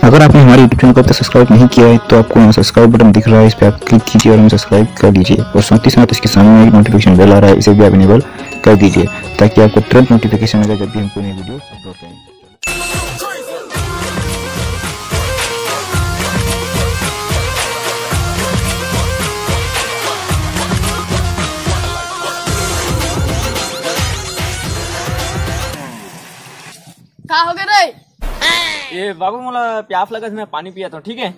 अगर आपने हमारे यूट्यूब चैनल को अब तक सब्सक्राइब नहीं किया है तो आपको यहाँ सब्सक्राइब बटन दिख रहा है, इस पर आप क्लिक कीजिए और हमें सब्सक्राइब कर दीजिए। और साथ ही साथ इसके सामने एक नोटिफिकेशन बेल आ रहा है, इसे भी आप इनेबल कर दीजिए ताकि आपको तुरंत नोटिफिकेशन मिले जब भी हम कोई नई वीडियो अपलोड करें। का हो गए रे? ये बाबू मोला प्यास लगा, मैं पानी पिया था। ठीक है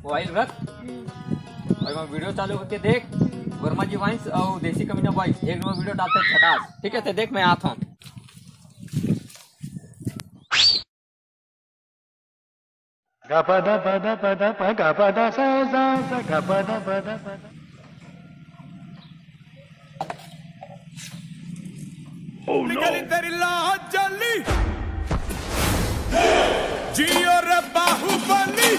मोबाइल रख और मैं वीडियो चालू करके देख। वर्मा जी वाइंस और देसी कमीना बॉयज एक नंबर वीडियो डालते हैं झकास। ठीक है, तो देख मैं आता हूँ। निकली तेरी लाहौर जली जियो रे बाहुबली।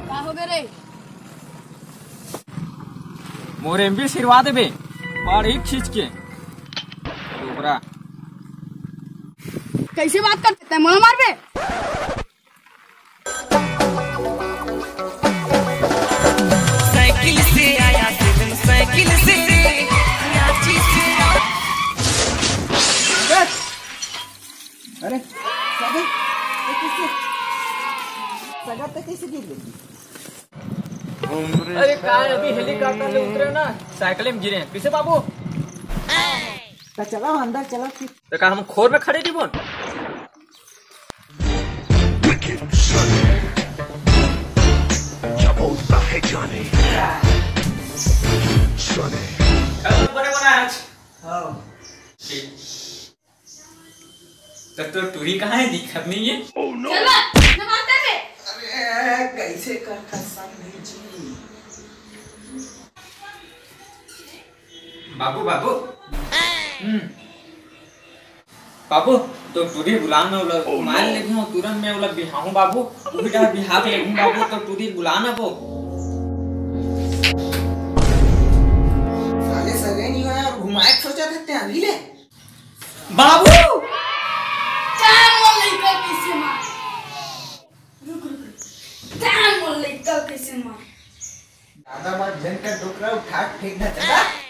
का हो गए रे? मोरे भी सिरवा देबे और एक खींच के डोबरा। कैसे बात करते हैं? मोला मारबे? साइकिल से आया दिल, साइकिल से रांची से। अरे सादे, ये किससे सगा पे कैसे गिर गई? अरे कहा अभी हेलीकॉप्टर से उतरे ना, साइकिल में गिरे। किसे बाबू? तो चलो अंदर चलो फिर। तो कहा हम खोर में खड़े थी बोल। तो टूरी कहाँ है? दिखत नहीं है। चल ना मारते बे। अरे कैसे करता समझी जी। बाबू बाबू बाबू तो टूरी बुलान में उला मान लेगी हूँ तुरंत मैं उला बिहाऊं बाबू। उल्टा बिहार लेगी बाबू तो टूरी बुलाना वो। साले सगे नहीं हुआ और घुमाए सोचा था ते अभी ले बाबू जान मोल लेकर कैसे मार? रुक जान मोल लेकर कैसे मार? दादा बात जन का टोकरा उठा फेंकना चाहता।